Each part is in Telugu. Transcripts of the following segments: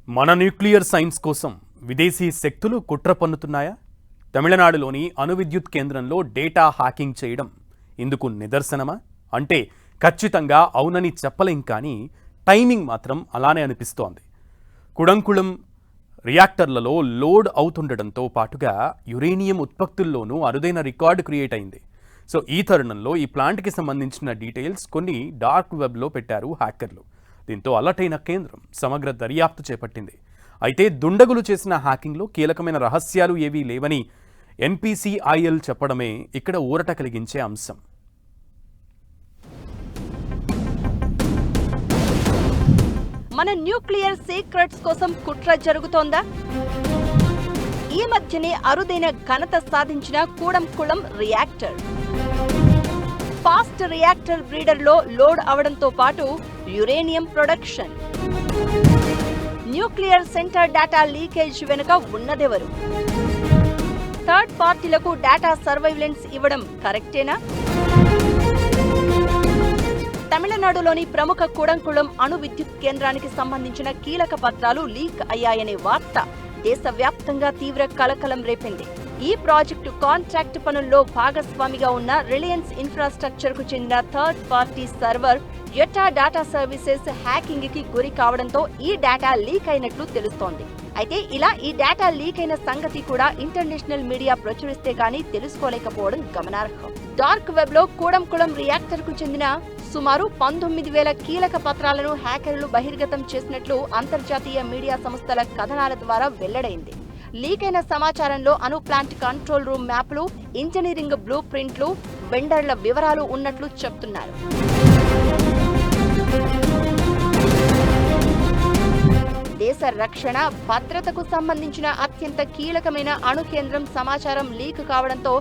మన న్యూక్లియర్ సైన్స్ కోసం విదేశీ శక్తులు కుట్ర పన్నుతున్నాయా? తమిళనాడులోని అణువిద్యుత్ కేంద్రంలో డేటా హ్యాకింగ్ చేయడం ఇందుకు నిదర్శనమా? అంటే ఖచ్చితంగా అవునని చెప్పలేం, కానీ టైమింగ్ మాత్రం అలానే అనిపిస్తోంది. కుడంకుళం రియాక్టర్లలో లోడ్ అవుతుండటంతో పాటుగా యురేనియం ఉత్పత్తుల్లోనూ అరుదైన రికార్డు క్రియేట్ అయింది. సో ఈ తరుణంలో ఈ ప్లాంట్కి సంబంధించిన డీటెయిల్స్ కొన్ని డార్క్ వెబ్లో పెట్టారు హ్యాకర్లు. దీంతో అలర్ట్ అయిన కేంద్రం సమగ్ర దర్యాప్తు చేపట్టింది. అయితే దుండగులు చేసిన హ్యాకింగ్లో కీలకమైన రహస్యాలు ఏవీ లేవని ఎన్పిసిఐఎల్ చెప్పడమే ఇక్కడ ఊరట కలిగించే అంశం. మన న్యూక్లియర్ సీక్రెట్స్ కోసం కుట్ర జరుగుతోందా? ఈ మధ్యనే అరుదైన ఘనత సాధించిన Kudankulam reactor fast reactor బ్రీడర్లో load అవడంతో పాటు uranium production, nuclear center data leakage వెనుక ఉన్నదెవరు? థర్డ్ పార్టీలకు డేటా సర్వైలెన్స్ ఇవ్వడం కరెక్టేనా? తమిళనాడులోని ప్రముఖ కూడంకుళం అణు విద్యుత్ కేంద్రానికి సంబంధించిన కీలక పత్రాలు లీక్ అయ్యాయనే వార్త దేశవ్యాప్తంగా తీవ్ర కలకలం రేపింది. ఈ ప్రాజెక్టు కాంట్రాక్ట్ పనుల్లో భాగస్వామిగా ఉన్న రిలయన్స్ ఇన్ఫ్రాస్ట్రక్చర్ కు చెందిన third party server Yotta data services hacking కి గురి కావడంతో ఈ డేటా లీక్ అయినట్లు తెలుస్తోంది. అయితే ఇలా ఈ డేటా లీక్ అయిన సంగతి కూడా ఇంటర్నేషనల్ మీడియా ప్రచురిస్తే గానీ తెలుసుకోలేకపోవడం గమనార్హం. డార్క్ వెబ్ లో కూడంకుళం రియాక్టర్ కు చెందిన సుమారు 19,000 కీలక పత్రాలను హ్యాకర్లు బహిర్గతం చేసినట్లు అంతర్జాతీయ మీడియా సంస్థల కథనాల ద్వారా వెల్లడైంది. లీక్ అయిన సమాచారంలో అణు ప్లాంట్ కంట్రోల్ రూమ్ మ్యాప్లు, ఇంజనీరింగ్ బ్లూ ప్రింట్లు, వెండర్ల వివరాలు ఉన్నట్లు చెప్తున్నారు. దేశ రక్షణ భద్రతకు సంబంధించిన అత్యంత కీలకమైన అణు కేంద్రం సమాచారం లీక్ కావడంతో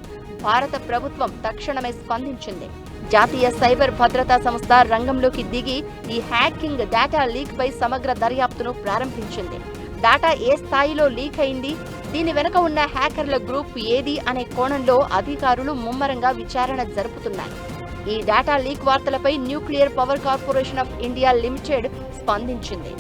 భారత ప్రభుత్వం తక్షణమే స్పందించింది. జాతీయ సైబర్ భద్రతా సంస్థ రంగంలోకి దిగి ఈ హ్యాకింగ్ డేటా లీక్ పై సమగ్ర దర్యాప్తును ప్రారంభించింది. డేటా ఏ స్థాయిలో లీక్ అయింది, దీని వెనుక ఉన్న హ్యాకర్ల గ్రూప్ ఏది అనే కోణంలో అధికారులు ముమ్మరంగా విచారణ జరుపుతున్నారు. ఈ డేటా లీక్ వార్తలపై Nuclear Power Corporation of India Limited స్పందించింది.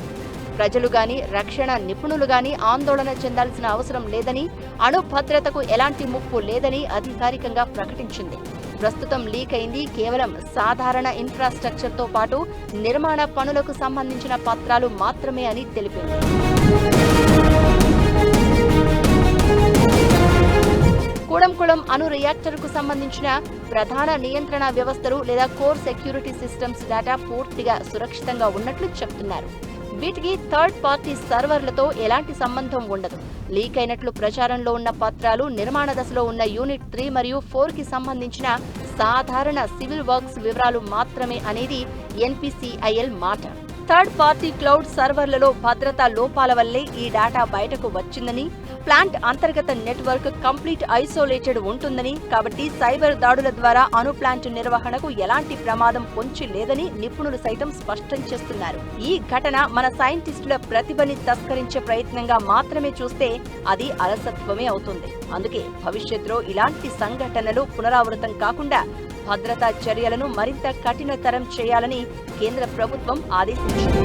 ప్రజలు గాని, రక్షణ నిపుణులు గాని ఆందోళన చెందాల్సిన అవసరం లేదని, అణు భద్రతకు ఎలాంటి ముప్పు లేదని అధికారికంగా ప్రకటించింది. ప్రస్తుతం లీక్ అయింది కేవలం సాధారణ ఇన్ఫ్రాస్ట్రక్చర్ తో పాటు నిర్మాణ పనులకు సంబంధించిన పత్రాలు మాత్రమే అని తెలిపింది. కూడంకుళం అణు రియాక్టర్ కు సంబంధించిన ప్రధాన నియంత్రణ వ్యవస్థలు లేదా కోర్ సెక్యూరిటీ సిస్టమ్స్ డేటా పూర్తిగా సురక్షితంగా ఉన్నట్లు చెప్తున్నారు. వీటికి థర్డ్ పార్టీ సర్వర్లతో ఎలాంటి సంబంధం ఉండదు. లీక్ అయినట్లు ప్రచారంలో ఉన్న పత్రాలు నిర్మాణ దశలో ఉన్న యూనిట్ 3 మరియు 4 కి సంబంధించిన సాధారణ సివిల్ వర్క్స్ వివరాలు మాత్రమే అనేది ఎన్పిసిఐఎల్ మాట. థర్డ్ పార్టీ క్లౌడ్ సర్వర్లలో భద్రతా లోపాల వల్లే ఈ డేటా బయటకు వచ్చిందని, ప్లాంట్ అంతర్గత నెట్వర్క్ కంప్లీట్ ఐసోలేటెడ్ ఉంటుందని, కాబట్టి సైబర్ దాడుల ద్వారా అణు ప్లాంట్ నిర్వహణకు ఎలాంటి ప్రమాదం పొంచి లేదని నిపుణులు సైతం స్పష్టం చేస్తున్నారు. ఈ ఘటన మన సైంటిస్టుల ప్రతిభని తస్కరించే ప్రయత్నంగా మాత్రమే చూస్తే అది అలసత్వమే అవుతుంది. అందుకే భవిష్యత్తులో ఇలాంటి సంఘటనలు పునరావృతం కాకుండా భద్రతా చర్యలను మరింత కఠినతరం చేయాలని కేంద్ర ప్రభుత్వం ఆదేశించింది.